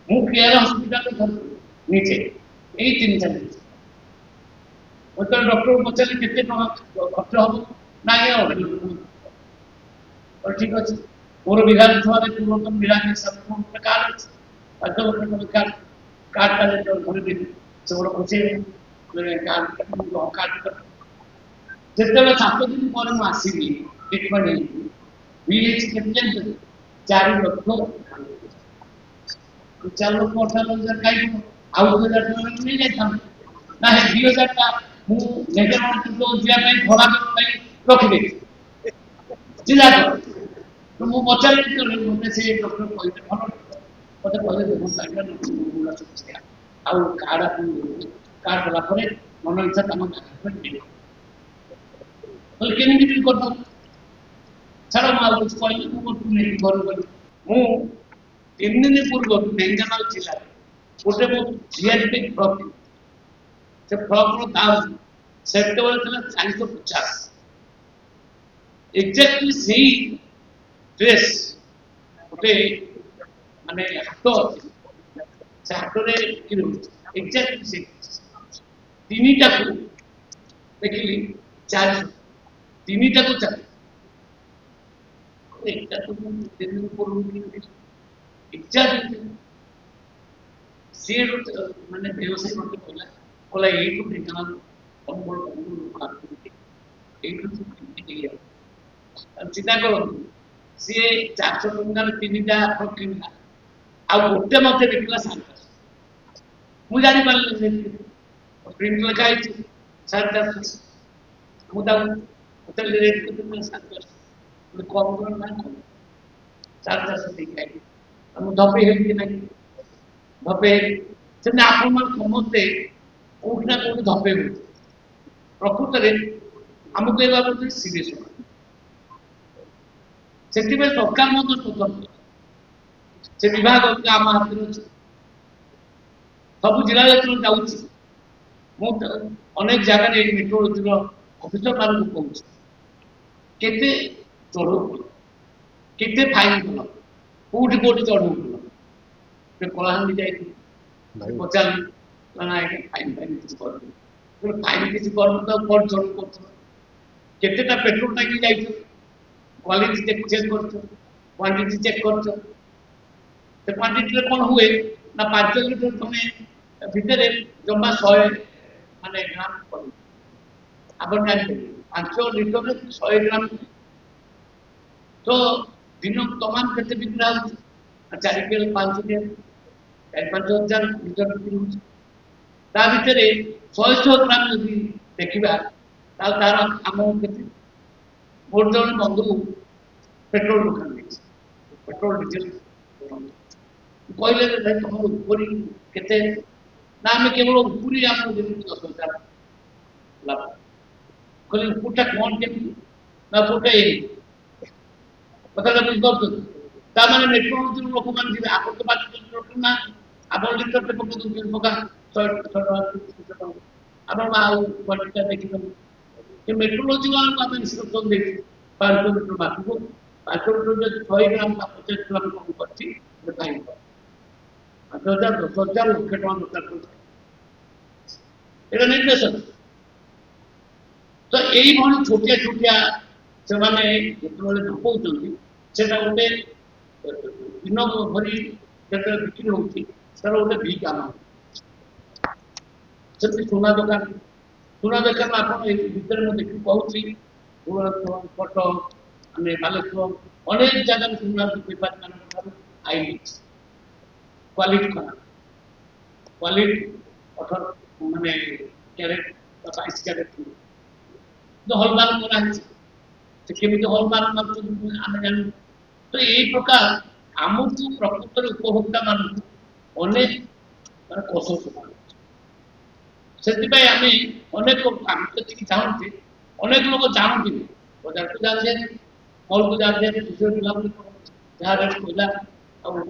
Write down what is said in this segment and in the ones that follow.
ମୁଁ care hospital ନିଜେ ଏଇ ତିନିଟା ଜିନିଷ ଯେତେବେଳେ ଡକ୍ଟର ପଚାରିଲେ କେତେ ଟଙ୍କା ଖର୍ଚ୍ଚ ହବ ନା ଠିକ ଅଛି ମୋର ବିଧାନସଭାରେ ପୂର୍ବତନ ବିଧାନ ହିସାବରେ ମୋର ଗୋଟେ କାର୍ଡ ଅଛି 5 ବର୍ଷ କାର୍ଡଟା ଯେତେବେଳେ ଧରିଦେଲି ସେ ଗୋଟେ ପଚାରିଲେ ଯେତେବେଳେ 7 ଦିନ ପରେ ମୁଁ ଆସିଲି ଟ୍ରିଟମେଣ୍ଟ ହେଇକି ବିଲ୍ ହେଇଛି କେତେ ଜାଣିଛନ୍ତି 4 ଲକ୍ଷ 4,18,000 ଖାଇବ ଆଉ 2,000 ଟଙ୍କା ନେଇଯାଇଥାନ୍ତେ ନା 2,000 ଟଙ୍କା ମୁଁ ଯିବା ପାଇଁ ଭଡ଼ା ପାଇଁ ରଖିଦେଇଛି ଜିଲ୍ଲା ମୁଁ ପଚାରିଲି ମୋତେ ସେ ଡକ୍ଟର କହିଲେ ଭଲ ମୋତେ କହିଲେ ଦେଖନ୍ତୁ ଆଜ୍ଞା ଆଉ କାର୍ଡ କାର୍ଡ ଦେଲା ପରେ ମନ ଇଚ୍ଛା ତମ କହିଲେ କେମିତି ବିଲ୍ କରିଦେବ ଛାଡ଼ ମୁଁ ଆଉ କିଛି କହିଲି ମୁଁ ନେଇକି ଘରକୁ ଗଲି ମୁଁ 3 ଦିନ ପୂର୍ବରୁ ଢେଙ୍କାନାଳ ଜିଲ୍ଲାରେ ଗୋଟେ ମୋ ଝିଆରୀ ପାଇଁ ଫ୍ରକ୍ ସେ ଫ୍ରକ୍ର ଦାମ ସେତେବେଳେ ଥିଲା 450 ଏକ୍ଜାକ୍ଟଲି ସେଇ ଡ୍ରେସ୍ ଗୋଟେ ମାନେ ହାଟ ଅଛି ସେ ହାଟରେ ବିକ୍ରି ହେଉଛି ଏକ୍ଜାକ୍ଟଲି ସେଇ ତିନିଟାକୁ ଦେଖିଲି 400 ତିନିଟାକୁ 400 ଏଇଟା ତ ମୁଁ 3 ଦିନ ପୂର୍ବରୁ ଏକ୍ଜାକ୍ଟଲି ସିଏ ମାନେ ବ୍ୟବସାୟୀ ମୋତେ କହିଲା ଏଇଠୁ ଢେଙ୍କାନାଳ ଏଇଠୁ ଚିନ୍ତା କରନ୍ତୁ ସିଏ 400 ଟଙ୍କାରେ 3ଟା ଫ୍ରକ୍ କିଣିଲା ଆଉ ଗୋଟେ ମତେ ବିକିଲା 450 ମୁଁ ଜାଣିପାରିଲି ପ୍ରିଣ୍ଟ ଲେଖା ହେଇଛି 450 ମୁଁ ତାକୁ ହୋଟେଲ ରେଟ୍ କେତେ 750 କମ୍ କର ନା 450 ଦେଇକି ଆଇଲି ମୁଁ ଧପେଇ ହେବି କି ନାହିଁ ଧପେଇ ସେମିତି ଆପଣମାନେ ସମସ୍ତେ କୋଉଠି ନା କୋଉଠି ଧପେଇ ହେଉଛି ପ୍ରକୃତରେ ଆମକୁ ଏ ବାବଦରେ ସିରିୟସ୍ ହବା ସେଥିପାଇଁ ସରକାର ମଧ୍ୟ ସ୍ୱତନ୍ତ୍ର ସେ ବିଭାଗ ଆମ ହାତରେ ଅଛି ସବୁ ଜିଲ୍ଲା ଯେତେବେଳେ ଯାଉଛି ମୁଁ ଅନେକ ଜାଗାରେ ଏଇ ମେଟ୍ରୋଲୋଜିର ଅଫିସର ମାନଙ୍କୁ କହୁଛି କେତେ ଚଢ଼ଉ କଲ କେତେ ଫାଇନ୍ କଲ କୋଉଠି ଚଢ଼ଉ କଲ କଳାହାଣ୍ଡି ଯାଇଥିଲି ପଚାରିଲି ନା ଆଜ୍ଞା ଫାଇନ୍ କିଛି କରୁନି ଫାଇନ୍ କିଛି କରୁନି ତ କ'ଣ ଚଢ଼ଉ କରୁଛ କେତେଟା ପେଟ୍ରୋଲ ଟାଙ୍କି ଯାଇଛ क्वालिटी चेक करछ क्वांटिटी चेक करछ ते क्वांटिटी रे कोन हुए ना 5 लीटर तमे भितरे जम्मा 100 माने ग्राम पड़े आपण जानि 5 लीटर रे 100 ग्राम तो दिन तमाम केते बिक्रा हो 4 किलो 5 किलो 4-5 हजार लीटर बिक्री हो ता भितरे 100 ग्राम यदि देखिबा ता तार अमाउंट केते मोर जन बंधु पेट्रोल दुकान पेट्रोल डीजल कहले तुम उपरी केते ना आम केवल उपरी आम 10,000 लाभ कहले उपरटा कौन के ना उपरटा ये कथा बुझे माने मेट्रोलोजी लोक मान जी आप तो 5 लीटर ना आप लीटर पे पक पका 100 आप क्वांटिटी देखिए कि मेट्रोलोजी वाला को आम इंस्ट्रक्शन दे 5 लीटर बाकी को 5 लीटर 100 ग्राम का 50 ग्राम कम करती फाइन 5,000 10,000 लक्ष टका दरकार এটা ନିର୍ଦ୍ଦେଶକ ତ ଏଇ ଭଳି ଛୋଟିଆ ଛୋଟିଆ ସେମାନେ ଯେତେବେଳେ ଢପଉଛନ୍ତି ସେଟା ଗୋଟେ ଦିନ ଭରି ଯେତେବେଳେ ବିକ୍ରି ହଉଛି ସେଟା ଗୋଟେ ଭି କାମ ସେମିତି ସୁନା ଦୋକାନ ଆପଣ ଏଇ ଭିତରେ ମୁଁ ଦେଖି କହୁଛି ଫଟୋ ଆମେ ବାଲେଶ୍ୱର ଅନେକ ଜାଗାରେ ସୁନା ବେପାରୀ ମାନଙ୍କ ଠାରୁ ଆଇଲି क्वालिटी खराब क्वालिटी 18 माने कैरेट 22 कैरेट जो हॉलमार्क करा है से केमिति हॉलमार्क आमे जान तो एई प्रकार आमुकु प्रकृतर उपभोक्ता मान अनेक माने कोसो सेति भाई आमे अनेक काम करती जानते अनेक लोग जानते बाजार को जाते मॉल को जाते दूसरे जिला में जहां रेट कोला और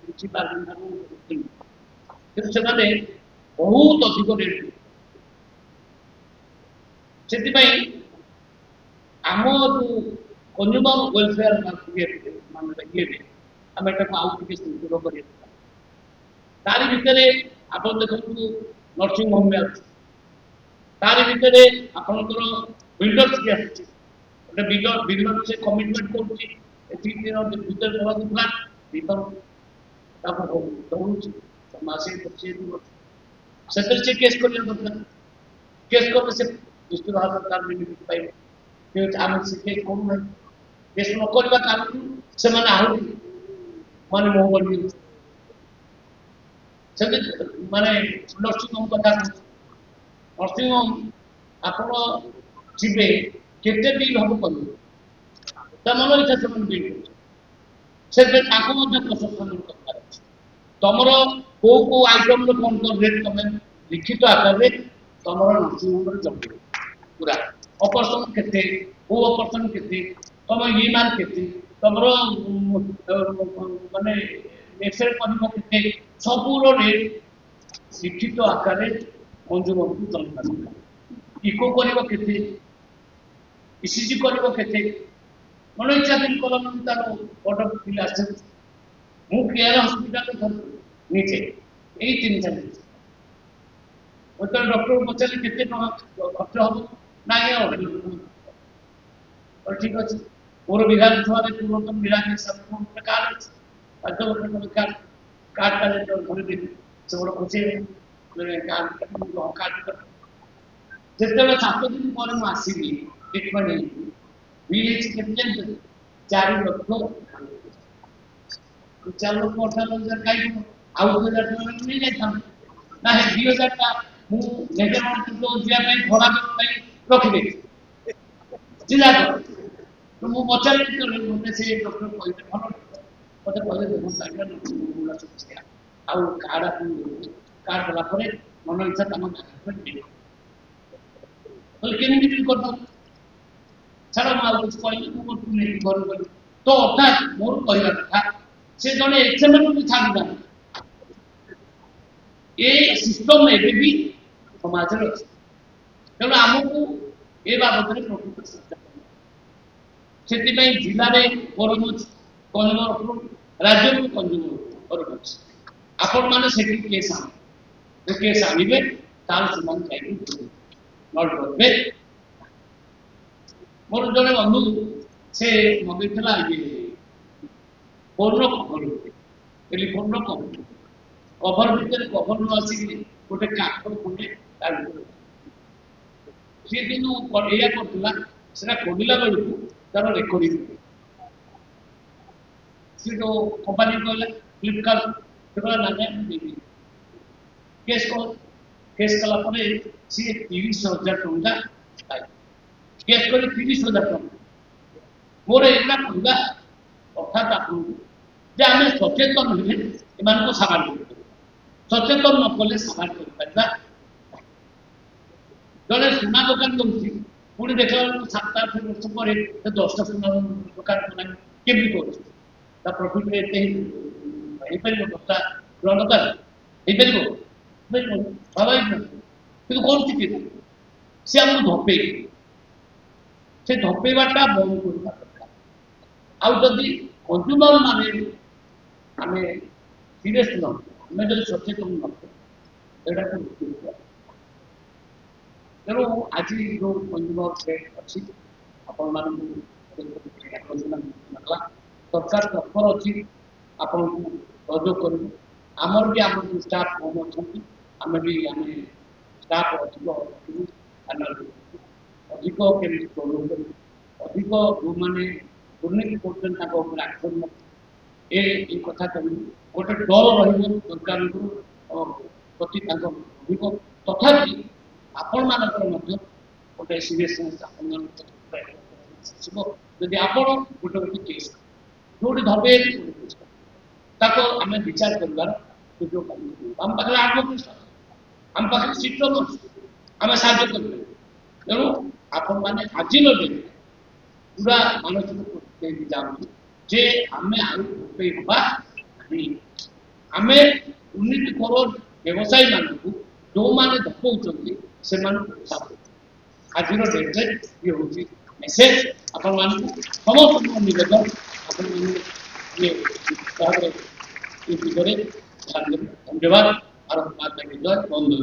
କିଛି ପାରୁନାହାନ୍ତି କିନ୍ତୁ ସେମାନେ ବହୁତ ଅଧିକ ରେଟ୍ ସେଥିପାଇଁ ଆମ ଯୋଉ କନ୍ଜ୍ୟୁମର ୱେଲଫେୟାର ମାନେ ଇଏରେ ଆମେ ଏଟାକୁ ଆଉ ଟିକେ ସୁଦୃଢ଼ କରିବା तारी भितरे आपण देखंतु नर्सिंग होम में अछि तारी भितरे आपनकर बिल्डर्स के अछि गोटे बिल्डर से कमिटमेंट करूची एथि दिन भीतर देवा दुला भीतर ताको दउची मासे पछे सेटर से केस कर दरकार केस करते से निश्चित भाव सरकार निमित्त पाइबे कि आम से केस करू ना केस न करबा कारण से माने आहु माने मोह बनी से माने नर्सिंग होम कथा नर्सिंग होम आपण जीवे केते भी भाव करू ता मन इच्छा से मन भी से ताको मध्ये प्रशासन करता तमर को आइटम रो कोन कोन रेट तमे लिखित आकार रे तमर नर्सिंग होम रे जम्बे पूरा ऑपरेशन केते को ऑपरेशन केते तम ईमान केते तमर माने एक्सरे करबो केते सबु रो रेट लिखित आकार रे मंजूर होतु तम इको करबो केते ईसीजी करबो केते मन इच्छा दिन कलम तार ऑर्डर फिल आसे मु केयर हॉस्पिटल नीचे यही तीन चार मतलब डॉक्टर पचारे केते खर्च हम ना और ठीक अच्छे मोर विधान सभा पूर्वतन विधान सब कार्ड कार्ड कार्ड का घर दे से बड़ खुशी कार्ड जिते 7 दिन पर आसबि ट्रिटमेंट विलेज केते 4 लक्ष 4 लक्ष 18,000 कहीं आउ 2,000 नहीं जाता ना 2,000 का मु मेजरमेंट तो जिया भड़ा रखी दे जिला तो मु पचारे मते से डॉक्टर कहते भल मते कहले देखो साइडर मुला सब आउ कार्ड होला परे मन इच्छा तम तो केनी भी कर दो छाड़ माल कुछ कहले मु नहीं घर तो अर्थात मोर कहवा कथा से जने एक्सएमएल को छाड़ ये सिस्टम एबे भी समाज रे तेणु आमको ए बाबद में प्रकृत चर्चा से जिले में फोरम कंज्यूमर राज्य में कंज्यूमर फोरम अच्छे आपण मैंने से केस आनिबे तार समान चाहिए नोट करबे मोर जने बंधु से मगैथला ये फोन रो कवर टेलीफोन रो कवर भीतर कवर न आसी गोटे काकर कोने तार से दिन एया करतला सेटा खोलिला बेलू तार रेकर्डिंग से जो कंपनी कहला फ्लिपकार्ट से ना देवी केस कला परे सी 30,000 टंका केस कर 30,000 टंका मोर एला कहला अर्थात आपन जे आमे सचेतन हेले एमान को सामान सचेतन न कले सामान कर पाइबा जने सुना दुकान दउची पुणी देखला 7-8 वर्ष पर 10टा सुना दुकान बना केबी कर ता प्रॉफिट एते ही परिबो दस्ता रणता हे परिबो स्वाभाविक কিন্তু কোনটি কি সে আমু ধপে সে ধপেবাটা বন্ধ করবা দরকার আউ যদি কনজ্যুমার মানে আমি সিরিয়াস ন আমি যদি সচেতন ন এটা তো ତେଣୁ ଆଜି ଯେଉଁ କଞ୍ଜୁମର ରେଟ୍ ଅଛି ଆପଣମାନଙ୍କୁ ସରକାର ତତ୍ପର ଅଛି ଆପଣଙ୍କୁ ସହଯୋଗ କରିବୁ ଆମର ବି ଆମର ଯେଉଁ ଷ୍ଟାଫ୍ କମ୍ ଅଛନ୍ତି ଆମେ ଷ୍ଟାଫ୍ ଅଧିକ ରଖିବୁ ଅଧିକ କେମିତି ପ୍ରୟୋଗ କରିବୁ ଅଧିକ ଯେଉଁମାନେ ଦୁର୍ନୀତି କରୁଛନ୍ତି ତାଙ୍କ ଉପରେ ଆକ୍ସନ୍ ନେବୁ ଏ କଥା କହିବୁ ଗୋଟେ ଡର ରହିବ ସରକାରଙ୍କୁ ପ୍ରତି ତାଙ୍କ ରହିବ ତଥାପି आपण मानकर मध्य गोटे सीरियसनेस आपण यदि आपण गोटे गोटे केस जोटी धबे ताको आमे विचार करबार सुयोग हम पाखरे आत्मविश्वास हम पाखरे सिस्टम आमे साहाय्य करबे तेणु आपण माने आज लगे पूरा मानसिक प्रति जाऊ जे आमे आउ पे होबा नहीं आमे उन्नति करो व्यवसायी मानकु जो माने धपौचंती से आज डेट्रे ये हूँ मेसेज आपण समस्त निवेदन आपण ये विषय ध्यान देवे। ধন্যবাদ। ভারত মাতা কি জয়। বন্ধু।